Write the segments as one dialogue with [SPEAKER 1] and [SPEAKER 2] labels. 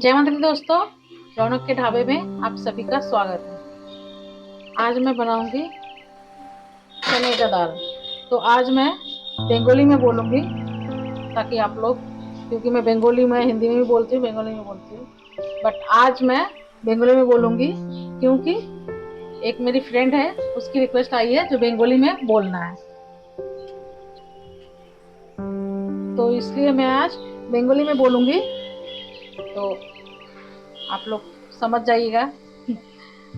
[SPEAKER 1] जय माता दी दोस्तों, रौनक के ढाबे में आप सभी का स्वागत है। आज मैं बनाऊंगी चने का दाल। तो आज मैं बंगाली में बोलूंगी ताकि आप लोग, क्योंकि मैं बंगाली में हिंदी में भी बोलती हूँ, बंगाली में बोलती हूँ, बट आज मैं बंगाली में बोलूंगी क्योंकि एक मेरी फ्रेंड है, उसकी रिक्वेस्ट आई है जो बंगाली में बोलना है, तो इसलिए मैं आज बंगाली में बोलूंगी। तो आप लोग समझ जाइएगा।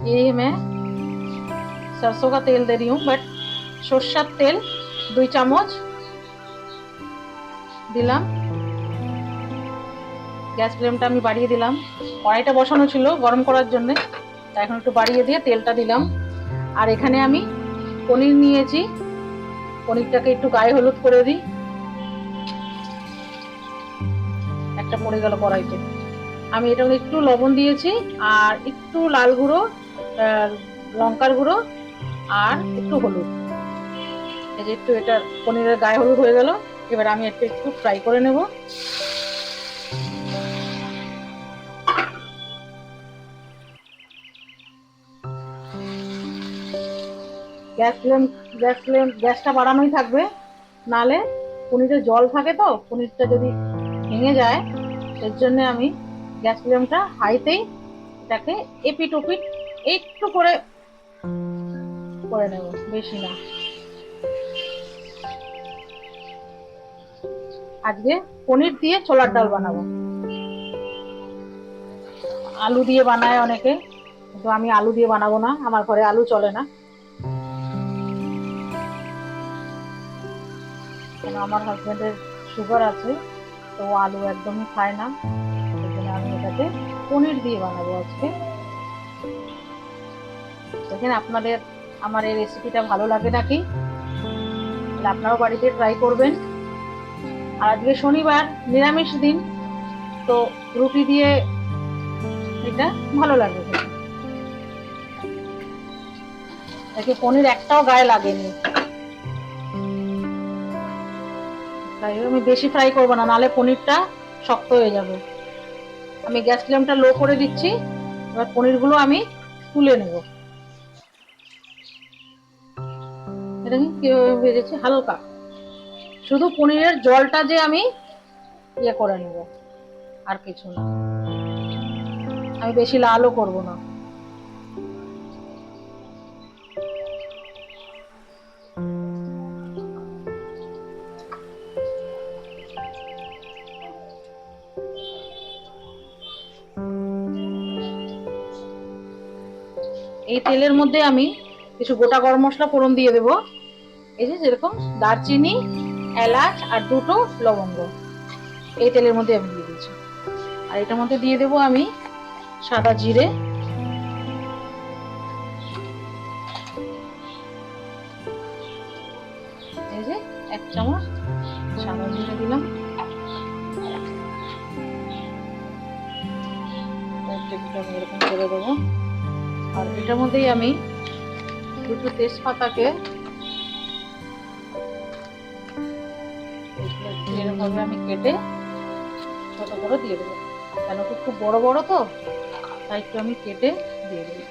[SPEAKER 1] ये मैं सरसों का तेल दे रही हूँ, बट সরষের তেল 2 চামচ দিলাম। গ্যাস ফ্লেমটা আমি বাড়িয়ে দিলাম, কড়াইটা বসানো ছিল গরম করার জন্য, তাই এখন একটু বাড়িয়ে দিয়ে তেলটা দিলাম। আর এখানে আমি পনির নিয়েছি, পনিরটাকে একটু গায়ে হলুদ করে দিই। একটা পড়ে গেল কড়াইতে। আমি এটা একটু লবণ দিয়েছি আর একটু লাল গুঁড়ো, লঙ্কার গুঁড়ো আর একটু হলুদ। এই যে একটু এটা পনিরের গায়ে হলুদ হয়ে গেল। এবার আমি এটা একটু ফ্রাই করে নেব। গ্যাসটা বাড়ানোই থাকবে, নালে পনিরে জল থাকে, তো পনিরটা যদি ভেঙে যায়, এর জন্য আমি গ্যাস ফ্লেমটা হাইতেই এটাকে এপিট ওপিট একটু করে করে নেব, বেশি না। আজকে পনির দিয়ে ছোলার ডাল বানাবো। আলু দিয়ে বানায় অনেকে, কিন্তু আমি আলু দিয়ে বানাবো না, আমার ঘরে আলু চলে না, কেন আমার হাজবেন্ডের সুগার আছে, তো আলু একদমই খায় না। সেই জন্য আমি এটাকে পনির দিয়ে বানাবো আজকে। দেখেন আপনাদের আমার এই রেসিপিটা ভালো লাগে নাকি, তাহলে আপনারাও বাড়িতে ট্রাই করবেন। আর আজকে শনিবার, নিরামিষ দিন, তো রুটি দিয়ে এটা ভালো লাগবে খেতে। দেখে পনির একটাও গায়ে লাগেনি। তাই আমি বেশি ফ্রাই করবো না, নাহলে পনিরটা শক্ত হয়ে যাবে। আমি গ্যাস ফ্লেমটা লো করে দিচ্ছি। এবার পনিরগুলো আমি তুলে নেব। এটা কিভাবে ভেজেছি, হালকা, শুধু পনিরের জলটা যে আমি ইয়ে করে নেব, আর কিছু না। আমি বেশি লালও করব না। এই তেলের মধ্যে আমি কিছু গোটা গরম মশলা ফোড়ন দিয়ে দেব। এই যে যেরকম দারচিনি, এলাচ আর দুটো লবঙ্গ, এই তেলের মধ্যে আমি দিয়ে দিয়েছি। আর এটার মধ্যে দিয়ে দেব আমি সাদা জিরে, এই যে 1 চামচ সাদা জিরে দিলাম। আমি এরকম করে দেবো। আর এটার মধ্যেই আমি দুটো তেজপাতাকে এরকম আমি কেটে ছোট করে দিয়ে দেবো, কেন কি খুব বড় বড় তো, তাই একটু আমি কেটে দিয়ে দেবো।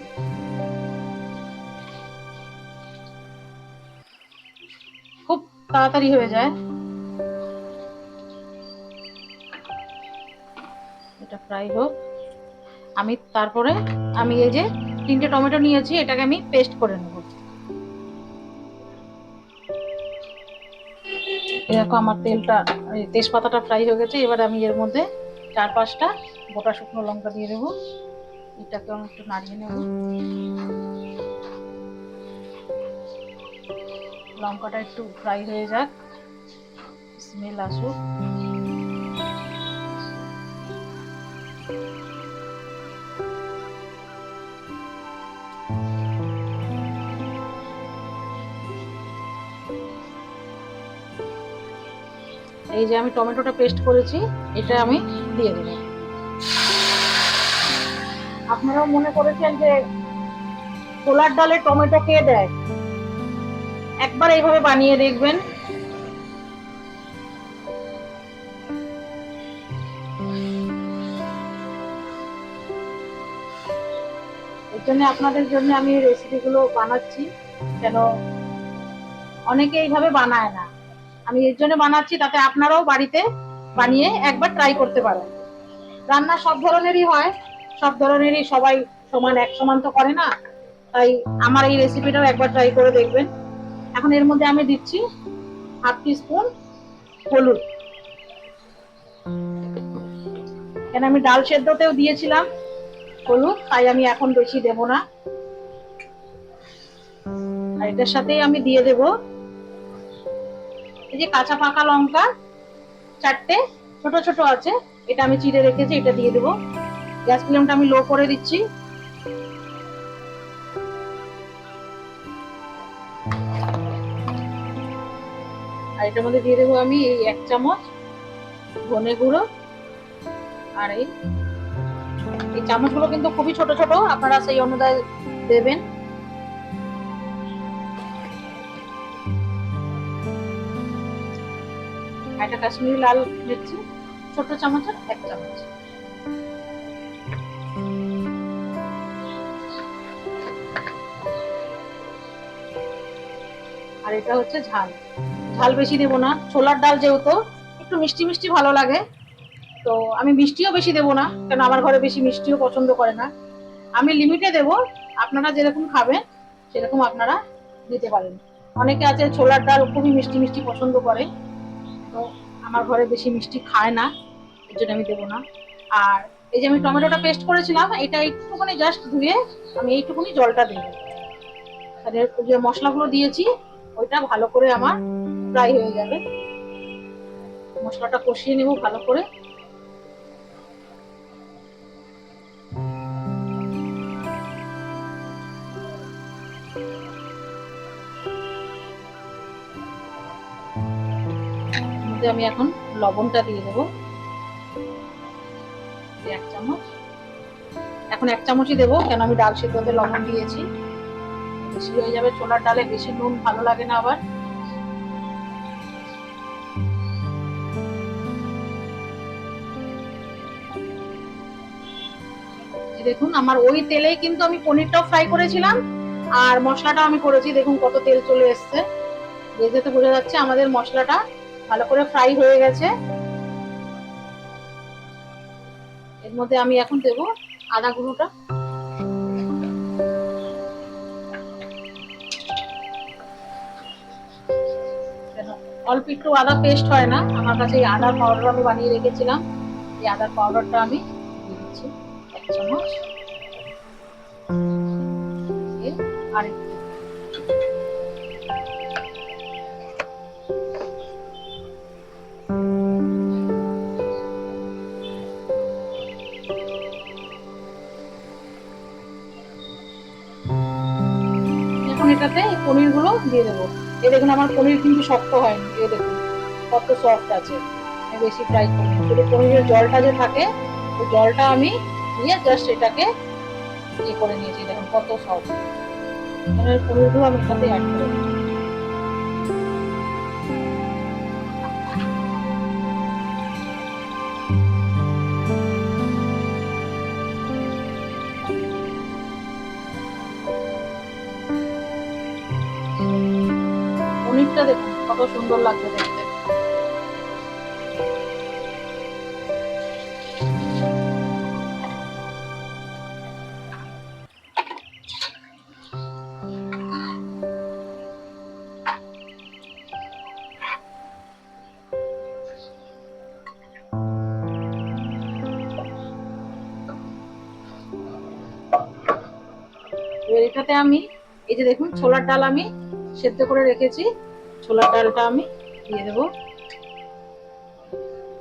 [SPEAKER 1] খুব তাড়াতাড়ি হয়ে যায়। এটা ফ্রাই হোক। আমি তারপরে আমি এই যে 3টে টমেটো নিয়েছি, এটাকে আমি পেস্ট করে নেব। এরকম আমার তেজপাতাটা ফ্রাই হয়ে গেছে। এবার আমি এর মধ্যে 4-5টা গোটা শুকনো লঙ্কা দিয়ে দেবো। এটাকে আমি একটু নাড়িয়ে নেব। লঙ্কাটা একটু ফ্রাই হয়ে যাক, স্মেল আসুক। এই যে আমি টমেটোটা পেস্ট করেছি, এটা আমি দিয়ে দেব। আপনারাও মনে করেছেন যে ছোলার ডালে টমেটো কে দেয়, একবার এইভাবে বানিয়ে দেখবেন। এর জন্য আপনাদের জন্য আমি এই রেসিপিগুলো বানাচ্ছি, কেন অনেকে এইভাবে বানায় না। আমি এর জন্য বানাচ্ছি, তাতে আপনারাও বাড়িতে বানিয়ে একবার ট্রাই করতে পারেন। রান্না সব ধরনেরই হয়, সব ধরনেরই সবাই সমান এক সমান তো করে না, তাই আমার এই রেসিপিটাও একবার ট্রাই করে দেখবেন। এখন এর মধ্যে আমি দিচ্ছি হাফ টিস্পুন হলুদ, কেন আমি ডাল সেদ্ধতেও দিয়েছিলাম হলুদ, তাই আমি এখন বেশি দেব না। আর এটার সাথেই আমি দিয়ে দেব এই যে কাঁচা পাকা লঙ্কা 4টে, ছোট ছোট আছে, এটা আমি চিড়ে রেখেছি, এটা দিয়ে দেবো। গ্যাস ফ্লেমটা আমি লো করে দিচ্ছি। আর এটার মধ্যে দিয়ে দেবো আমি এই 1 চামচ ধনে গুঁড়ো। আর এই চামচগুলো কিন্তু খুবই ছোট ছোট, আপনারা সেই অনুযায়ী দেবেন। একটা কাশ্মীরি লাল মির্চি ছোট চামচের 1 চামচ। আর এটা হচ্ছে ঝাল, ঝাল বেশি দেবো না, ছোলার ডাল যেহেতু একটু মিষ্টি মিষ্টি ভালো লাগে, তো আমি মিষ্টিও বেশি দেবো না, কেন আমার ঘরে বেশি মিষ্টিও পছন্দ করে না। আমি লিমিটে দেব, আপনারা যেরকম খাবেন সেরকম আপনারা দিতে পারেন। অনেকে আছে ছোলার ডাল খুবই মিষ্টি মিষ্টি পছন্দ করে, তো আমার ঘরে বেশি মিষ্টি খায় না, এর জন্য আমি দেবো না। আর এই যে আমি টমেটোটা পেস্ট করেছিলাম, এটা একটুখানি জাস্ট ধুয়ে আমি এইটুকুনি জলটা দেবো। তাহলে যে মশলাগুলো দিয়েছি ওইটা ভালো করে আমার ফ্রাই হয়ে যাবে। মশলাটা কষিয়ে নেব ভালো করে। আমি এখন লবণটা দিয়ে দেবো 1 চামচ। এখন 1 চামচই দেবো, কেন আমি ডাল সেদ্ধতে লবণ দিয়েছি, বেশি হয়ে যাবে, ছোলার ডালে বেশি নুন ভালো লাগে না আবার। দেখুন আমার ওই তেলেই কিন্তু আমি পনিরটাও ফ্রাই করেছিলাম, আর মশলাটাও আমি করেছি, দেখুন কত তেল চলে এসছে। দেখতে বোঝা যাচ্ছে আমাদের মশলাটা ভালো করে ফ্রাই হয়ে গেছে। এর মধ্যে আমি এখন দেব আদা গুঁড়োটা। অল্প একটু আদা পেস্ট হয় না আমার কাছে, এই আদার পাউডার আমি বানিয়ে রেখেছিলাম, এই আদার পাউডারটা আমি দিয়ে দিচ্ছি 1 চামচ। আর এখন এটাতে পনির গুলো দিয়ে দেবো। এই দেখুন আমার পনির কিন্তু শক্ত হয়নি, এই দেখুন কত সফট আছে, বেশি ফ্রাই করিনি, শুধু পনিরের জলটা যে থাকে ওই জলটা আমি দিয়ে জাস্ট এটাকে ইয়ে করে নিয়েছি, দেখুন কত সফট। পনিরগুলো আমি এটাতে অ্যাড করে দিই। পনিরটা দেখুন কত সুন্দর লাগবে দেখতে। এটাতে আমি এই যে দেখুন ছোলার ডাল আমি সেদ্ধ করে রেখেছি, ছোলার ডালটা আমি দিয়ে দেবো।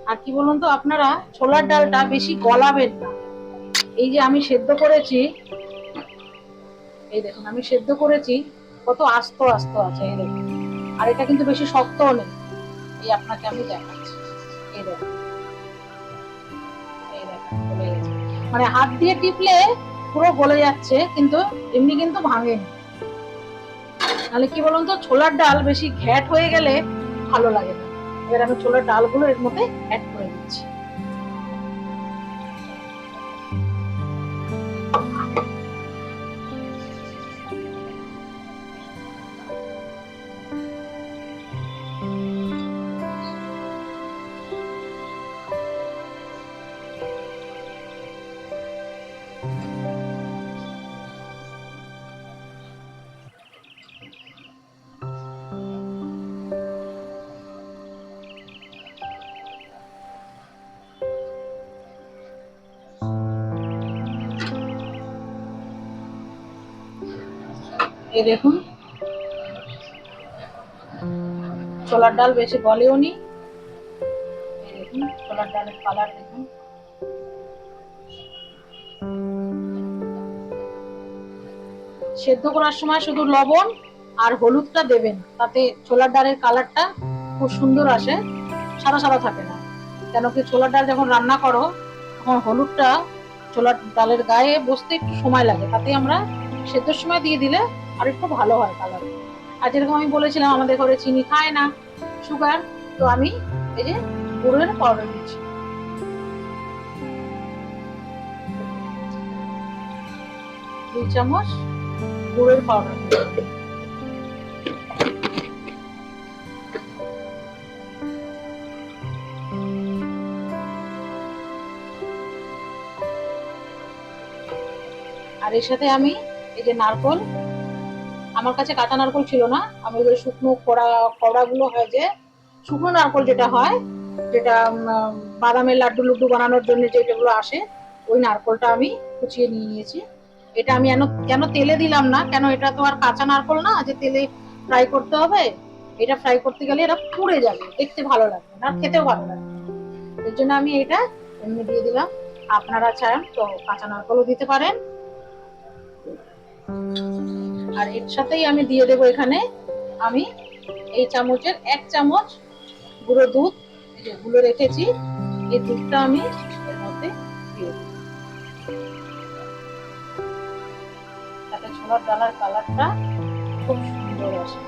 [SPEAKER 1] আর কি বলুন তো, আপনারা ছোলার ডালটা বেশি গলাবেন না। এই যে আমি সেদ্ধ করেছি, এই দেখুন আমি সেদ্ধ করেছি কত আস্ত আস্ত আছে, এই দেখুন। আর এটা কিন্তু বেশি শক্তও নেই, এই আপনাকে আমি দেখাচ্ছি, এই দেখুন, এই দেখুন গলে গেছে, মানে হাত দিয়ে টিপলে পুরো গলে যাচ্ছে, কিন্তু এমনি কিন্তু ভাঙেনি। তাহলে কি বলুন তো, ছোলার ডাল বেশি ঘ্যাট হয়ে গেলে ভালো লাগে না। এবার আমি ছোলার ডালগুলো এর মধ্যে অ্যাড করে দিচ্ছি। এই দেখুন ছোলার ডাল বেশি গলেও নি। এই দেখুন ছোলার ডালের কালার দেখুন। সেদ্ধ করার সময় শুধু লবণ আর হলুদটা দেবেন, তাতে ছোলার ডালের কালারটা খুব সুন্দর আসে, সাদা সাদা থাকে না। কেন কি ছোলার ডাল যখন রান্না করো তখন হলুদটা ছোলার ডালের গায়ে বসতে একটু সময় লাগে, তাতে আমরা সেদ্ধর সময় দিয়ে দিলে আর একটু ভালো হয় কালার। আর যেরকম আমি বলেছিলাম আমাদের ঘরে চিনি খায় না, সুগার, তো আমি এই যে গুড়ের পাউডার দিচ্ছি 2 চামচ গুড়ের পাউডার। আর এর সাথে আমি এই যে নারকল, আমার কাছে কাঁচা নারকল ছিল না, আমি ওই শুকনো কড়া গুলো হয় যে শুকনো নারকল যেটা হয়, যেটা বাদামের লাড্ডু লুড্ডু বানানোর জন্য যেগুলো আসে, ওই নারকলটা আমি কুচিয়ে নিয়ে নিয়েছি। এটা আমি কেন তেলে দিলাম না, কেন এটা তো আর কাঁচা নারকল না যে তেলে ফ্রাই করতে হবে, এটা ফ্রাই করতে গেলে এটা পুড়ে যাবে, দেখতে ভালো লাগবে না, খেতেও ভালো লাগবে। এর জন্য আমি এটা এমনি দিয়ে দিলাম। আপনারা চান তো কাঁচা নারকলও দিতে পারেন। আর এর সাথেই আমি দিয়ে দেবো এখানে আমি এই চামচের 1 চামচ গুঁড়ো দুধ, এই যে গুলো রেখেছি, এই দুধটা আমি এর মধ্যে দিয়ে দেবো, তাতে ছোলার ডালের কালারটা খুব সুন্দর আসে।